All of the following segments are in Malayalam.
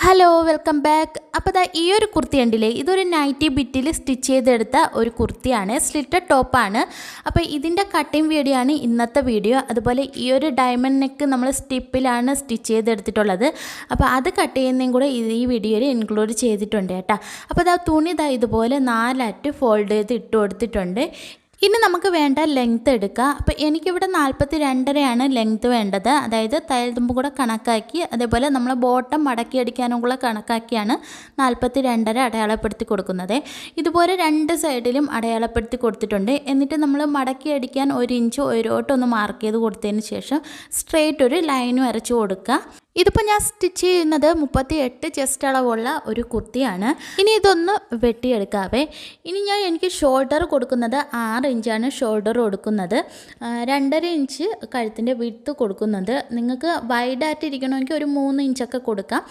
Hello welcome back. അപ്പോൾ ദാ ഈ ഒരു കുർത്തി ഉണ്ടല്ലേ, ഇതൊരു നൈറ്റി ബിറ്റിൽ സ്റ്റിച്ച് ചെയ്തെടുത്ത ഒരു കുർത്തിയാണ്, സ്ലിറ്റഡ് ടോപ്പാണ്. അപ്പോൾ ഇതിൻ്റെ കട്ടിങ് വീഡിയോ ആണ് ഇന്നത്തെ വീഡിയോ. അതുപോലെ ഈ ഒരു ഡയമണ്ട് നെക്ക് നമ്മൾ സ്റ്റിപ്പിലാണ് സ്റ്റിച്ച് ചെയ്തെടുത്തിട്ടുള്ളത്. അപ്പോൾ അത് കട്ട് ചെയ്യുന്നതും കൂടെ ഈ വീഡിയോയിൽ ഇൻക്ലൂഡ് ചെയ്തിട്ടുണ്ട് കേട്ടോ. അപ്പോൾ ദാ തുണി ദാ ഇതുപോലെ 4 അറ്റ് ഫോൾഡ് ചെയ്ത് ഇട്ട് കൊടുത്തിട്ടുണ്ട്. ഇനി നമുക്ക് വേണ്ട ലെങ്ത്ത് എടുക്കുക. അപ്പോൾ എനിക്കിവിടെ 42.5 ലെങ്ത്ത് വേണ്ടത്. അതായത് തയ്യൽ തുമ്പ് കൂടെ കണക്കാക്കി, അതേപോലെ നമ്മൾ ബോട്ടം മടക്കി അടിക്കാനും കൂടെ കണക്കാക്കിയാണ് 42.5 അടയാളപ്പെടുത്തി കൊടുക്കുന്നത്. ഇതുപോലെ 2 സൈഡിലും അടയാളപ്പെടുത്തി കൊടുത്തിട്ടുണ്ട്. എന്നിട്ട് നമ്മൾ മടക്കി അടിക്കാൻ 1 ഇഞ്ച് ഒരോട്ടൊന്ന് മാർക്ക് ചെയ്ത് കൊടുത്തതിന് ശേഷം സ്ട്രെയിറ്റ് ഒരു ലൈൻ വരച്ച് കൊടുക്കുക. ഇതിപ്പോൾ ഞാൻ സ്റ്റിച്ച് ചെയ്യുന്നത് 38 ചെസ്റ്റ് അളവുള്ള ഒരു കുർത്തിയാണ്. ഇനി ഇതൊന്ന് വെട്ടിയെടുക്കാവേ. ഇനി എനിക്ക് ഷോൾഡർ കൊടുക്കുന്നത് 6 ഇഞ്ചാണ് ഷോൾഡർ കൊടുക്കുന്നത്. 2.5 ഇഞ്ച് കഴുത്തിൻ്റെ വിഡ്ത്ത് കൊടുക്കുന്നുണ്ട്. നിങ്ങൾക്ക് വൈഡായിട്ട് ഇരിക്കണമെങ്കിൽ ഒരു 3 ഇഞ്ചൊക്കെ കൊടുക്കാം.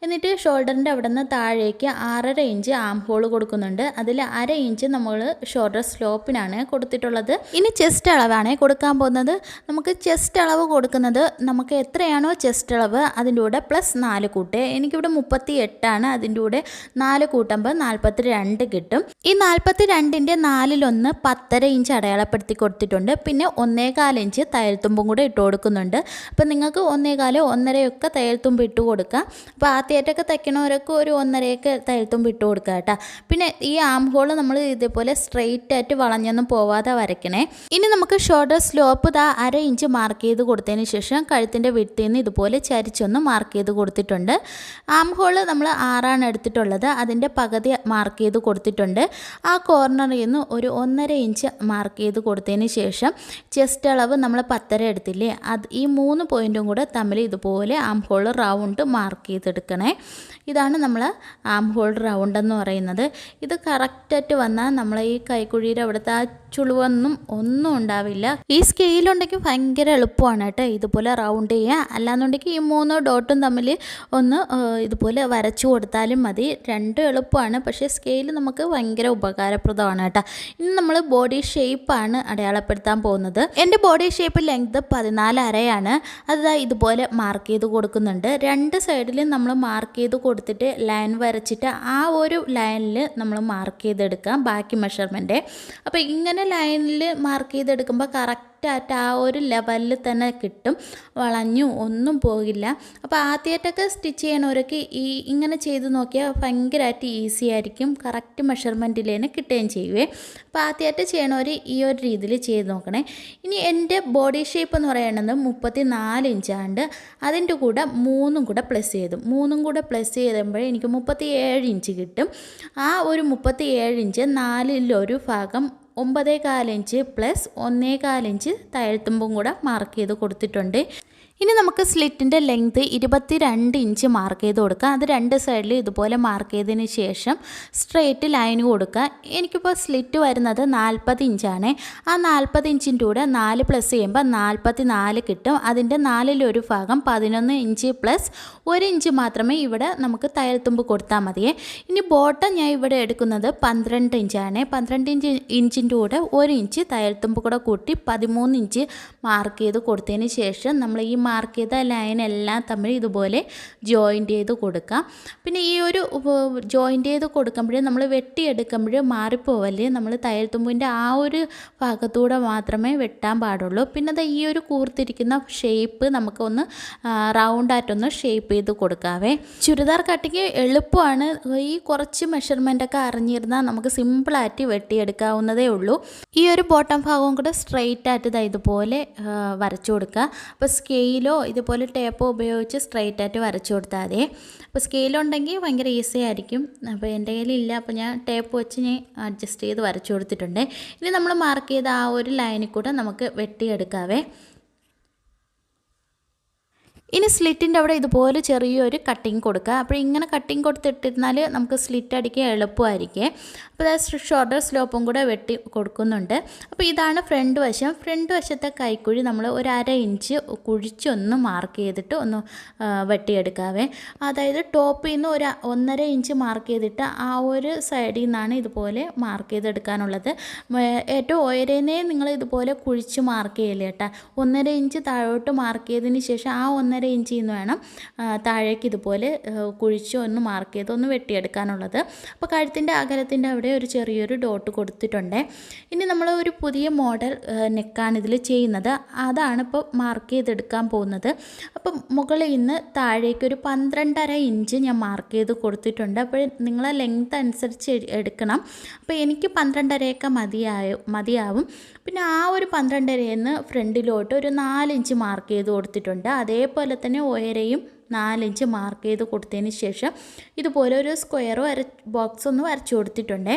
എന്നിട്ട് ഷോൾഡറിൻ്റെ അവിടെ നിന്ന് താഴേക്ക് 6.5 ഇഞ്ച് ആം ഹോൾ കൊടുക്കുന്നുണ്ട്. അതിൽ 1/2 ഇഞ്ച് നമ്മൾ ഷോൾഡർ സ്ലോപ്പിനാണ് കൊടുത്തിട്ടുള്ളത്. ഇനി ചെസ്റ്റ് അളവാണ് കൊടുക്കാൻ പോകുന്നത്. നമുക്ക് ചെസ്റ്റ് അളവ് കൊടുക്കുന്നത് നമുക്ക് എത്രയാണോ ചെസ്റ്റ് അളവ് അതിൻ്റെ കൂടെ +4 കൂട്ടുക. എനിക്കിവിടെ 38ആണ്. അതിൻ്റെ കൂടെ 4 കൂട്ടുമ്പോൾ 42 കിട്ടും. ഈ 42ൻ്റെ 4/1 10.5 ഇഞ്ച് അടയാളപ്പെടുത്തി കൊടുത്തിട്ടുണ്ട്. പിന്നെ 1.25 ഇഞ്ച് തയ്യൽ തുമ്പും കൂടെ ഇട്ട് കൊടുക്കുന്നുണ്ട്. അപ്പോൾ നിങ്ങൾക്ക് 1.25 1.5 ഒക്കെ തയ്യൽ തുമ്പ് ഇട്ട് കൊടുക്കാം. അപ്പോൾ ആദ്യമായിട്ടൊക്കെ തയ്ക്കണവരൊക്കെ ഒരു 1.5 തയ്യൽ തുമ്പ് ഇട്ട് കൊടുക്കുക കേട്ടോ. പിന്നെ ഈ ആം ഹോൾ നമ്മൾ ഇതേപോലെ സ്ട്രെയിറ്റ് ആയിട്ട് വളഞ്ഞൊന്നും പോവാതെ വരയ്ക്കണേ. ഇനി നമുക്ക് ഷോൾഡർ സ്ലോപ്പ് 1/2 ഇഞ്ച് മാർക്ക് ചെയ്ത് കൊടുത്തതിന് ശേഷം കഴുത്തിൻ്റെ വിഡ്ത്തിൽ നിന്ന് ഇതുപോലെ ചരിച്ചൊന്ന് മാർക്ക് ചെയ്ത് കൊടുത്തിട്ടുണ്ട്. ആം ഹോൾ നമ്മൾ 6ആണ് എടുത്തിട്ടുള്ളത്. അതിൻ്റെ പകുതി മാർക്ക് ചെയ്ത് കൊടുത്തിട്ടുണ്ട്. ആ കോർണറിൽ നിന്ന് ഒരു 1.5 ഇഞ്ച് മാർക്ക് ചെയ്ത് കൊടുത്തതിന് ശേഷം ചെസ്റ്റ് അളവ് നമ്മൾ 10.5 എടുത്തില്ലേ, ഈ 3 പോയിൻറ്റും കൂടെ തമ്മിൽ ഇതുപോലെ ആം ഹോൾ റൗണ്ട് മാർക്ക് ചെയ്തെടുക്കണേ. ഇതാണ് നമ്മൾ ആം ഹോൾ റൗണ്ട് എന്ന് പറയുന്നത്. ഇത് കറക്റ്റായിട്ട് വന്നാൽ നമ്മൾ ഈ കൈക്കുഴിയുടെ അവിടുത്തെ ആ ഒന്നും ഉണ്ടാവില്ല. ഈ സ്കെയിലുണ്ടെങ്കിൽ ഭയങ്കര എളുപ്പമാണ് കേട്ടോ ഇതുപോലെ റൗണ്ട് ചെയ്യുക. അല്ലാന്നുണ്ടെങ്കിൽ ഈ 3 ഡോട്ടും തമ്മിൽ ഒന്ന് ഇതുപോലെ വരച്ചു കൊടുത്താലും മതി. രണ്ടും എളുപ്പമാണ്, പക്ഷേ സ്കെയിൽ നമുക്ക് ഭയങ്കര ഉപകാരപ്രദമാണ് കേട്ടോ. ഇനി നമ്മൾ ബോഡി ഷേപ്പാണ് അടയാളപ്പെടുത്താൻ പോകുന്നത്. എൻ്റെ ബോഡി ഷേപ്പ് ലെങ്ത് 14.5 അത് ഇതുപോലെ മാർക്ക് ചെയ്ത് കൊടുക്കുന്നുണ്ട്. 2 സൈഡിലും നമ്മൾ മാർക്ക് ചെയ്ത് കൊടുത്തിട്ട് ലൈൻ വരച്ചിട്ട് ആ ഒരു ലൈനിൽ നമ്മൾ മാർക്ക് ചെയ്തെടുക്കാം ബാക്കി മെഷർമെൻറ്റ്. അപ്പോൾ ഇങ്ങനെ ലൈനിൽ മാർക്ക് ചെയ്തെടുക്കുമ്പോൾ കറക്റ്റായിട്ട് ആ ഒരു ലെവലിൽ തന്നെ കിട്ടും, വളഞ്ഞു ഒന്നും പോകില്ല. അപ്പോൾ ആദ്യമായിട്ടൊക്കെ സ്റ്റിച്ച് ചെയ്യണവരൊക്കെ ഇങ്ങനെ ചെയ്ത് നോക്കിയാൽ ഭയങ്കരമായിട്ട് ഈസി ആയിരിക്കും, കറക്റ്റ് മെഷർമെൻറ്റിൽ തന്നെ കിട്ടുകയും ചെയ്യുവേ. അപ്പോൾ ആദ്യമായിട്ട് ചെയ്യണവർ ഈ ഒരു രീതിയിൽ ചെയ്ത് നോക്കണേ. ഇനി എൻ്റെ ബോഡി ഷേപ്പ് എന്ന് പറയുന്നത് 34 ഇഞ്ചാണ്ട്. അതിൻ്റെ കൂടെ 3 കൂടെ പ്ലസ് ചെയ്തുമ്പോഴേ എനിക്ക് 37 ഇഞ്ച് കിട്ടും. ആ ഒരു 37 ഇഞ്ച് 4/1 ഭാഗം 9.25 ഇഞ്ച് + 1.25 ഇഞ്ച് തയ്യൽ തുമ്പും കൂടെ മാർക്ക് ചെയ്ത് കൊടുത്തിട്ടുണ്ട്. ഇനി നമുക്ക് സ്ലിറ്റിൻ്റെ ലെങ്ത്ത് 22 ഇഞ്ച് മാർക്ക് ചെയ്ത് കൊടുക്കുക. അത് 2 സൈഡിൽ ഇതുപോലെ മാർക്ക് ചെയ്തതിന് ശേഷം സ്ട്രെയിറ്റ് ലൈൻ കൊടുക്കുക. എനിക്കിപ്പോൾ സ്ലിറ്റ് വരുന്നത് 40 ഇഞ്ചാണ്. ആ 40 ഇഞ്ചിൻ്റെ കൂടെ 4 പ്ലസ് ചെയ്യുമ്പോൾ 44 കിട്ടും. അതിൻ്റെ 4/1 ഭാഗം 11 ഇഞ്ച് + 1 ഇഞ്ച് മാത്രമേ ഇവിടെ നമുക്ക് തയ്യൽ തുമ്പ് കൊടുത്താൽ മതിയേ. ഇനി ബോട്ടം ഞാൻ ഇവിടെ എടുക്കുന്നത് 12 ഇഞ്ചാണ്. 12 ഇഞ്ചിൻ്റെ കൂടെ 1 ഇഞ്ച് തയ്യൽ തുമ്പ് കൂടെ കൂട്ടി 13 ഇഞ്ച് മാർക്ക് ചെയ്ത് കൊടുത്തതിന് ശേഷം നമ്മൾ ഈ മാർക്ക് ചെയ്ത ലൈനെല്ലാം തമ്മിൽ ഇതുപോലെ ജോയിൻ്റ് ചെയ്ത് കൊടുക്കാം. പിന്നെ ഈ ഒരു ജോയിൻ്റ് ചെയ്ത് കൊടുക്കുമ്പോഴേ നമ്മൾ വെട്ടിയെടുക്കുമ്പോൾ മാറിപ്പോവല്ലേ, നമ്മൾ തയ്യൽ തുമ്പിൻ്റെ ആ ഒരു ഭാഗത്തൂടെ മാത്രമേ വെട്ടാൻ പാടുള്ളൂ. പിന്നെ അത് ഈ ഒരു കൂർത്തിരിക്കുന്ന ഷേപ്പ് നമുക്കൊന്ന് റൗണ്ടായിട്ടൊന്ന് ഷേപ്പ് ചെയ്ത് കൊടുക്കാവേ. ചുരിദാർ കട്ടിങ് എളുപ്പമാണ്. ഈ കുറച്ച് മെഷർമെൻറ്റൊക്കെ അറിഞ്ഞിരുന്നാൽ നമുക്ക് സിമ്പിളായിട്ട് വെട്ടിയെടുക്കാവുന്നതേ ഉള്ളൂ. ഈ ഒരു ബോട്ടം ഭാഗവും കൂടെ സ്ട്രെയിറ്റ് ആയിട്ട് ഇതുപോലെ വരച്ചു കൊടുക്കുക. അപ്പോൾ സ്കെയിലോ ഇതുപോലെ ടേപ്പോ ഉപയോഗിച്ച് സ്ട്രെയിറ്റ് ആയിട്ട് വരച്ചു കൊടുത്താൽ മതി. അപ്പോൾ സ്കെയിലുണ്ടെങ്കിൽ ഭയങ്കര ഈസി ആയിരിക്കും. അപ്പോൾ എൻ്റെ കയ്യിലില്ല, അപ്പോൾ ഞാൻ ടേപ്പ് വെച്ച് ഞാൻ അഡ്ജസ്റ്റ് ചെയ്ത് വരച്ചു കൊടുത്തിട്ടുണ്ട്. ഇനി നമ്മൾ മാർക്ക് ചെയ്ത ആ ഒരു ലൈനിൽ കൂടെ നമുക്ക് വെട്ടിയെടുക്കാവേ. ഇനി സ്ലിറ്റിൻ്റെ അവിടെ ഇതുപോലെ ചെറിയൊരു കട്ടിങ് കൊടുക്കുക. അപ്പോൾ ഇങ്ങനെ കട്ടിങ് കൊടുത്തിട്ടിരുന്നാൽ നമുക്ക് സ്ലിറ്റ് അടിക്കാൻ എളുപ്പമായിരിക്കും. അപ്പോൾ ഷോൾഡർ സ്ലോപ്പും കൂടെ വെട്ടി കൊടുക്കുന്നുണ്ട്. അപ്പോൾ ഇതാണ് ഫ്രണ്ട് വശം. ഫ്രണ്ട് വശത്തെ കൈക്കുഴി നമ്മൾ ഒരു 1/2 ഇഞ്ച് കുഴിച്ചൊന്ന് മാർക്ക് ചെയ്തിട്ട് ഒന്ന് വെട്ടിയെടുക്കാവേ. അതായത് ടോപ്പിൽ നിന്ന് ഒരു 1.5 ഇഞ്ച് മാർക്ക് ചെയ്തിട്ട് ആ ഒരു സൈഡിൽ നിന്നാണ് ഇതുപോലെ മാർക്ക് ചെയ്തെടുക്കാനുള്ളത്. ഏറ്റവും ഉയരേന്നേ നിങ്ങൾ ഇതുപോലെ കുഴിച്ച് മാർക്ക് ചെയ്യില്ല കേട്ടോ. 1.5 ഇഞ്ച് താഴോട്ട് മാർക്ക് ചെയ്തതിന് ശേഷം ആ 1.5 1.5 ഇഞ്ചിൽ നിന്ന് വേണം താഴേക്ക് ഇതുപോലെ കുഴിച്ച് ഒന്ന് മാർക്ക് ചെയ്ത് ഒന്ന് വെട്ടിയെടുക്കാനുള്ളത്. അപ്പോൾ കഴുത്തിൻ്റെ അകലത്തിൻ്റെ അവിടെ ഒരു ചെറിയൊരു ഡോട്ട് കൊടുത്തിട്ടുണ്ട്. ഇനി നമ്മൾ ഒരു പുതിയ മോഡൽ നെക്കാണ് ഇതിൽ ചെയ്യുന്നത്. അതാണ് ഇപ്പോൾ മാർക്ക് ചെയ്തെടുക്കാൻ പോകുന്നത്. അപ്പം മുകളിൽ നിന്ന് താഴേക്ക് ഒരു 12.5 ഇഞ്ച് ഞാൻ മാർക്ക് ചെയ്ത് കൊടുത്തിട്ടുണ്ട്. അപ്പോൾ നിങ്ങളെ ലെങ്ത് അനുസരിച്ച് എടുക്കണം. അപ്പോൾ എനിക്ക് 12.5 മതിയാവും. പിന്നെ ആ ഒരു 12.5 ഫ്രണ്ടിലോട്ട് ഒരു 4 ഇഞ്ച് മാർക്ക് ചെയ്ത് കൊടുത്തിട്ടുണ്ട്. അതേപോലെ തന്നെ ഉയരയും 4 ഇഞ്ച് മാർക്ക് ചെയ്ത് കൊടുത്തതിന് ശേഷം ഇതുപോലെ ഒരു സ്ക്വയർ ബോക്സ് ഒന്ന് വരച്ചു കൊടുത്തിട്ടുണ്ട്.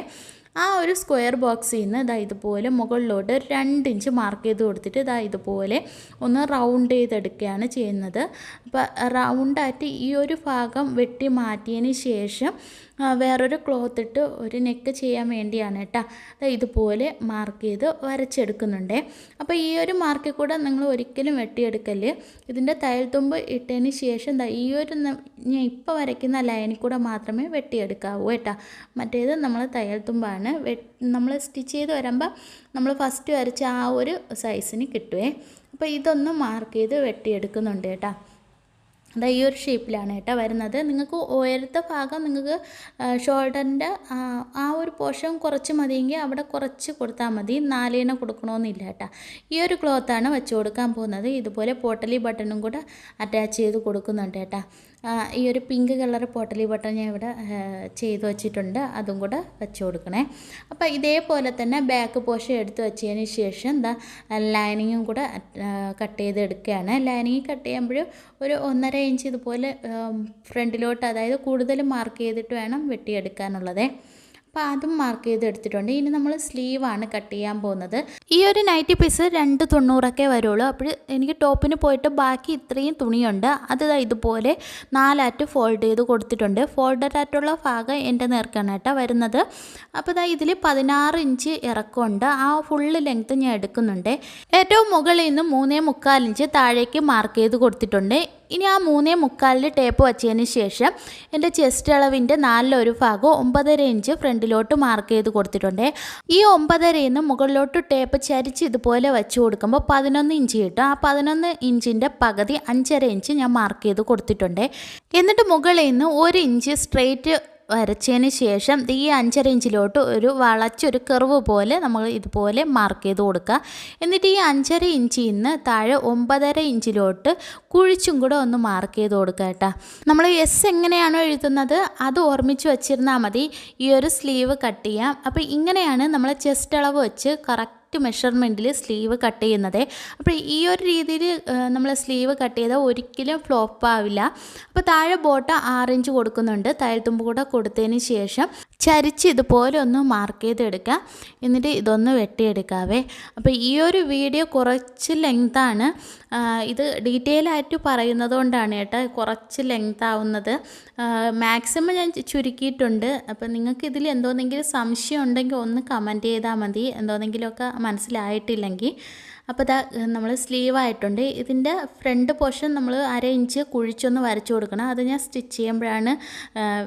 ആ ഒരു സ്ക്വയർ ബോക്സിൽ നിന്ന് ഇതുപോലെ മുകളിലോട്ട് 2 ഇഞ്ച് മാർക്ക് ചെയ്ത് കൊടുത്തിട്ട് ഇതുപോലെ ഒന്ന് റൗണ്ട് ചെയ്തെടുക്കുകയാണ് ചെയ്യുന്നത്. അപ്പോൾ റൗണ്ടായിട്ട് ഈ ഒരു ഭാഗം വെട്ടി മാറ്റിയതിന് ശേഷം വേറൊരു ക്ലോത്ത് ഇട്ട് ഒരു നെക്ക് ചെയ്യാൻ വേണ്ടിയാണ് കേട്ടോ ഇതുപോലെ മാർക്ക് ചെയ്ത് വരച്ചെടുക്കുന്നുണ്ട്. അപ്പോൾ ഈ ഒരു മാർക്കിൽ കൂടെ നിങ്ങൾ ഒരിക്കലും വെട്ടിയെടുക്കല്. ഇതിൻ്റെ തയ്യൽ തുമ്പ് ഇട്ടതിന് ശേഷം ഈ ഒരു ഞാൻ ഇപ്പോൾ വരയ്ക്കുന്ന ലൈനിൽ കൂടെ മാത്രമേ വെട്ടിയെടുക്കാവൂ കേട്ടോ. മറ്റേത് നമ്മൾ തയ്യൽ തുമ്പാണ് നമ്മൾ സ്റ്റിച്ച് ചെയ്ത് വരുമ്പോൾ നമ്മൾ ഫസ്റ്റ് വരച്ച ആ ഒരു സൈസിന് കിട്ടുവേ. അപ്പോൾ ഇതൊന്ന് മാർക്ക് ചെയ്ത് വെട്ടിയെടുക്കുന്നുണ്ട് കേട്ടോ. ഈ ഒരു ഷേപ്പിലാണ് കേട്ടോ വരുന്നത്. നിങ്ങൾക്ക് ഉയരത്തെ ഭാഗം നിങ്ങൾക്ക് ഷോൾഡറിൻ്റെ ആ ഒരു പോർഷൻ കുറച്ച് മതിയെങ്കിൽ അവിടെ കുറച്ച് കൊടുത്താൽ മതി. 4 കൊടുക്കണമെന്നില്ല കേട്ടോ. ഈ ഒരു ക്ലോത്താണ് വെച്ച് കൊടുക്കാൻ പോകുന്നത്. ഇതുപോലെ പോട്ടലി ബട്ടണും കൂടെ അറ്റാച്ച് ചെയ്ത് കൊടുക്കുന്നുണ്ട് കേട്ടോ. ഈ ഒരു പിങ്ക് കളർ പോട്ടലി ബട്ടൺ ഞാൻ ഇവിടെ ചെയ്ത് വെച്ചിട്ടുണ്ട്. അതും കൂടെ വെച്ച് കൊടുക്കണേ. അപ്പോൾ ഇതേപോലെ തന്നെ ബാക്ക് പോർഷൻ എടുത്ത് വെച്ചതിന് ശേഷം ലൈനിങ്ങും കൂടെ കട്ട് ചെയ്തെടുക്കുകയാണ്. ലൈനിങ് കട്ട് ചെയ്യുമ്പോൾ ഒരു 1.5 ഇഞ്ച് ഇതുപോലെ ഫ്രണ്ടിലോട്ട്, അതായത് കൂടുതൽ മാർക്ക് ചെയ്തിട്ട് വേണം വെട്ടിയെടുക്കാനുള്ളത്. അപ്പോൾ അതും മാർക്ക് ചെയ്തെടുത്തിട്ടുണ്ട്. ഇനി നമ്മൾ സ്ലീവാണ് കട്ട് ചെയ്യാൻ പോകുന്നത്. ഈ ഒരു നൈറ്റി പീസ് 290 വരുള്ളൂ. അപ്പോൾ എനിക്ക് ടോപ്പിന് പോയിട്ട് ബാക്കി ഇത്രയും തുണിയുണ്ട്. അത് ഇതുപോലെ 4 ഫോൾഡ് ചെയ്ത് കൊടുത്തിട്ടുണ്ട്. ഫോൾഡഡ് ആയിട്ടുള്ള ഭാഗം എൻ്റെ നേർക്കാണ് കേട്ടോ വരുന്നത്. അപ്പോൾ ഇതിൽ 16 ഇഞ്ച് ഇറക്കമുണ്ട്. ആ ഫുള്ള് ലെങ്ത്ത് ഞാൻ എടുക്കുന്നുണ്ട്. ഏറ്റവും മുകളിൽ നിന്ന് 3.25 ഇഞ്ച് താഴേക്ക് മാർക്ക് ചെയ്ത് കൊടുത്തിട്ടുണ്ട്. ഇനി ആ 3.25 ടേപ്പ് വച്ചതിന് ശേഷം എൻ്റെ ചെസ്റ്റ് അളവിൻ്റെ 4 ഭാഗം 9.5 ഇഞ്ച് ഫ്രണ്ടിലോട്ട് മാർക്ക് ചെയ്ത് കൊടുത്തിട്ടുണ്ട്. ഈ 9.5 മുകളിലോട്ട് ടേപ്പ് ചരിച്ച് ഇതുപോലെ വെച്ച് കൊടുക്കുമ്പോൾ 11 ഇഞ്ച് കിട്ടും. ആ 11 ഇഞ്ചിൻ്റെ പകുതി 5.5 ഇഞ്ച് ഞാൻ മാർക്ക് ചെയ്ത് കൊടുത്തിട്ടുണ്ട്. എന്നിട്ട് മുകളിൽ നിന്ന് 1 ഇഞ്ച് സ്ട്രെയിറ്റ് വരച്ചതിന് ശേഷം ഈ 5.5 ഇഞ്ചിലോട്ട് ഒരു വളച്ചൊരു കർവ് പോലെ നമ്മൾ ഇതുപോലെ മാർക്ക് ചെയ്ത് കൊടുക്കുക. എന്നിട്ട് ഈ 5.5 ഇഞ്ചിൽ നിന്ന് താഴെ 9.5 ഇഞ്ചിലോട്ട് കുഴിച്ചും കൂടെ ഒന്ന് മാർക്ക് ചെയ്ത് കൊടുക്കുക കേട്ടോ. നമ്മൾ എസ് എങ്ങനെയാണോ എഴുതുന്നത് അത് ഓർമ്മിച്ച് വെച്ചിരുന്നാൽ മതി ഈ ഒരു സ്ലീവ് കട്ട് ചെയ്യാം. അപ്പോൾ ഇങ്ങനെയാണ് നമ്മൾ ചെസ്റ്റ് അളവ് വെച്ച് കറക്റ്റ് മെഷർമെൻറ്റിൽ സ്ലീവ് കട്ട് ചെയ്യുന്നത്. അപ്പോൾ ഈ ഒരു രീതിയിൽ നമ്മൾ സ്ലീവ് കട്ട് ചെയ്താൽ ഒരിക്കലും ഫ്ലോപ്പ് ആവില്ല. അപ്പോൾ താഴെ ബോട്ടം 6 ഇഞ്ച് കൊടുക്കുന്നുണ്ട്. തയ്യൽ തുമ്പ് കൂടെ കൊടുത്തതിന് ശേഷം ചരിച്ച് ഇതുപോലെ ഒന്ന് മാർക്ക് ചെയ്തെടുക്കുക. എന്നിട്ട് ഇതൊന്ന് വെട്ടിയെടുക്കാവേ. അപ്പോൾ ഈ ഒരു വീഡിയോ കുറച്ച് ലെങ്താണ്. ഇത് ഡീറ്റെയിൽ ആയിട്ട് പറയുന്നത് കൊണ്ടാണ് കേട്ടോ കുറച്ച് ലെങ്ത് ആവുന്നത്. മാക്സിമം ഞാൻ ചുരുക്കിയിട്ടുണ്ട്. അപ്പോൾ നിങ്ങൾക്ക് ഇതിൽ എന്തോന്നെങ്കിലും സംശയം ഉണ്ടെങ്കിൽ ഒന്ന് കമൻറ്റ് ചെയ്താൽ മതി, എന്തോന്നെങ്കിലുമൊക്കെ മനസ്സിലായിട്ടില്ലെങ്കിൽ. അപ്പോൾ നമ്മൾ സ്ലീവായിട്ടുണ്ട്. ഇതിൻ്റെ ഫ്രണ്ട് പോർഷൻ നമ്മൾ 1/2 ഇഞ്ച് കുഴിച്ചൊന്ന് വരച്ചു കൊടുക്കണം. അത് ഞാൻ സ്റ്റിച്ച് ചെയ്യുമ്പോഴാണ്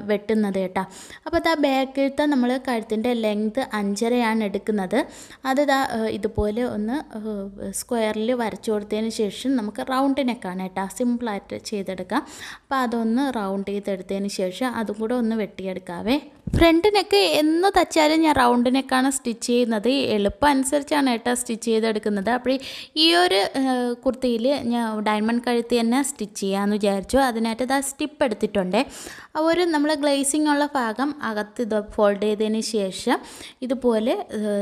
വെട്ടുന്നത് കേട്ടോ. അപ്പോൾ ബാക്കിലത്തെ നമ്മൾ കഴുത്തിൻ്റെ ലെങ്ത് 5.5 എടുക്കുന്നത്. അത് ഇതുപോലെ ഒന്ന് സ്ക്വയറിൽ വരച്ചു കൊടുത്തതിന് ശേഷം നമുക്ക് റൗണ്ട് നെക്കാണ് കേട്ടോ സിമ്പിളായിട്ട് ചെയ്തെടുക്കാം. അപ്പോൾ അതൊന്ന് റൗണ്ട് ചെയ്തെടുത്തതിന് ശേഷം അതും കൂടെ ഒന്ന് വെട്ടിയെടുക്കാവേ. ഫ്രണ്ട് നെക്ക് എന്ന് തച്ചാലും ഞാൻ റൗണ്ട് നെക്കാണ് സ്റ്റിച്ച് ചെയ്യുന്നത്. എളുപ്പം അനുസരിച്ചാണ് കേട്ടോ സ്റ്റിച്ച് ചെയ്തെടുക്കുന്നത്. അപ്പോൾ ഈ ഒരു കുർത്തിയിൽ ഞാൻ ഡയമണ്ട് കഴുത്തി തന്നെ സ്റ്റിച്ച് ചെയ്യാമെന്ന് വിചാരിച്ചു. അതിനായിട്ട് സ്റ്റിപ്പ് എടുത്തിട്ടുണ്ട്. ഒരു നമ്മൾ ഗ്ലേസിംഗ് ഉള്ള ഭാഗം അകത്ത് ഇത് ഫോൾഡ് ചെയ്തതിന് ശേഷം ഇതുപോലെ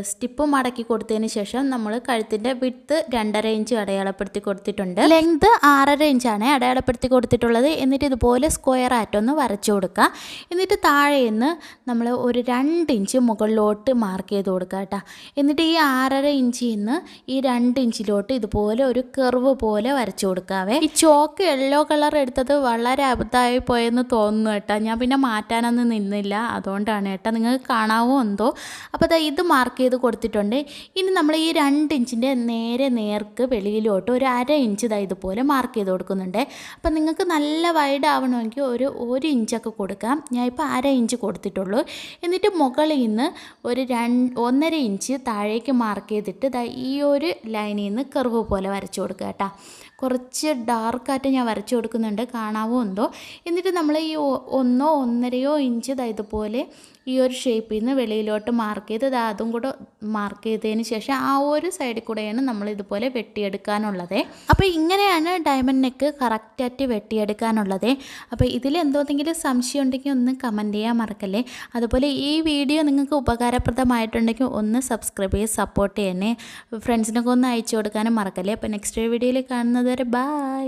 സ്റ്റിപ്പ് മടക്കി കൊടുത്തതിന് ശേഷം നമ്മൾ കഴുത്തിൻ്റെ വിഡ്ത്ത് 2.5 ഇഞ്ച് അടയാളപ്പെടുത്തി കൊടുത്തിട്ടുണ്ട്. ലെങ്ത് 6.5 ഇഞ്ചാണ് അടയാളപ്പെടുത്തി കൊടുത്തിട്ടുള്ളത്. എന്നിട്ട് ഇതുപോലെ സ്ക്വയർ ആയിട്ടൊന്ന് വരച്ചു കൊടുക്കുക. എന്നിട്ട് താഴെ നിന്ന് നമ്മൾ ഒരു 2 ഇഞ്ച് മുകളിലോട്ട് മാർക്ക് ചെയ്ത് കൊടുക്കുക കേട്ടോ. എന്നിട്ട് ഈ 6.5 ഇഞ്ചിൽ നിന്ന് ഈ 2 ഇഞ്ചിലോട്ട് ഇതുപോലെ ഒരു കർവ് പോലെ വരച്ചു കൊടുക്കാവേ. ഈ ചോക്ക് യെല്ലോ കളർ എടുത്തത് വളരെ അബദ്ധമായി പോയെന്ന് തോന്നുന്നു കേട്ടോ. ഞാൻ പിന്നെ മാറ്റാനൊന്നും നിന്നില്ല, അതുകൊണ്ടാണ് കേട്ടോ. നിങ്ങൾക്ക് കാണാവോ എന്തോ. അപ്പോൾ ഇത് മാർക്ക് ചെയ്ത് കൊടുത്തിട്ടുണ്ട്. ഇനി നമ്മൾ ഈ 2 ഇഞ്ചിൻ്റെ നേർക്ക് വെളിയിലോട്ട് ഒരു 1/2 ഇഞ്ച് ഇതുപോലെ മാർക്ക് ചെയ്ത് കൊടുക്കുന്നുണ്ട്. അപ്പോൾ നിങ്ങൾക്ക് നല്ല വൈഡ് ആവണമെങ്കിൽ ഒരു 1 ഇഞ്ചൊക്കെ കൊടുക്കാം. ഞാൻ ഇപ്പോൾ 1/2 ഇഞ്ച് കൊടുത്തിട്ടുള്ളൂ. എന്നിട്ട് മുകളിൽ നിന്ന് ഒരു 1.5 ഇഞ്ച് താഴേക്ക് മാർക്ക് ചെയ്തിട്ട് ഈ ഒരു ലൈനിൽ നിന്ന് കർവ് പോലെ വരച്ചു കൊടുക്കുക കേട്ടോ. കുറച്ച് ഡാർക്കായിട്ട് ഞാൻ വരച്ചു കൊടുക്കുന്നുണ്ട്, കാണാവോ എന്തോ. എന്നിട്ട് നമ്മൾ ഈ 1-1.5 ഇഞ്ച് ഇതുപോലെ ഈ ഒരു ഷേപ്പിൽ നിന്ന് വെളിയിലോട്ട് മാർക്ക് ചെയ്ത് അതും കൂടെ മാർക്ക് ചെയ്തതിന് ശേഷം ആ ഒരു സൈഡിൽ കൂടെയാണ് നമ്മൾ ഇതുപോലെ വെട്ടിയെടുക്കാനുള്ളത്. അപ്പോൾ ഇങ്ങനെയാണ് ഡയമണ്ട് നെക്ക് കറക്റ്റായിട്ട് വെട്ടിയെടുക്കാനുള്ളത്. അപ്പോൾ ഇതിൽ എന്തെങ്കിലും സംശയം ഉണ്ടെങ്കിൽ ഒന്ന് കമൻറ്റ് ചെയ്യാൻ മറക്കല്ലേ. അതുപോലെ ഈ വീഡിയോ നിങ്ങൾക്ക് ഉപകാരപ്രദമായിട്ടുണ്ടെങ്കിൽ ഒന്ന് സബ്സ്ക്രൈബ് ചെയ്ത് സപ്പോർട്ട് ചെയ്യണേ. ഫ്രണ്ട്സിനൊക്കെ ഒന്ന് അയച്ചു കൊടുക്കാനും മറക്കല്ലേ. അപ്പോൾ നെക്സ്റ്റ് വീഡിയോയിൽ കാണുന്നത് വരെ ബൈ.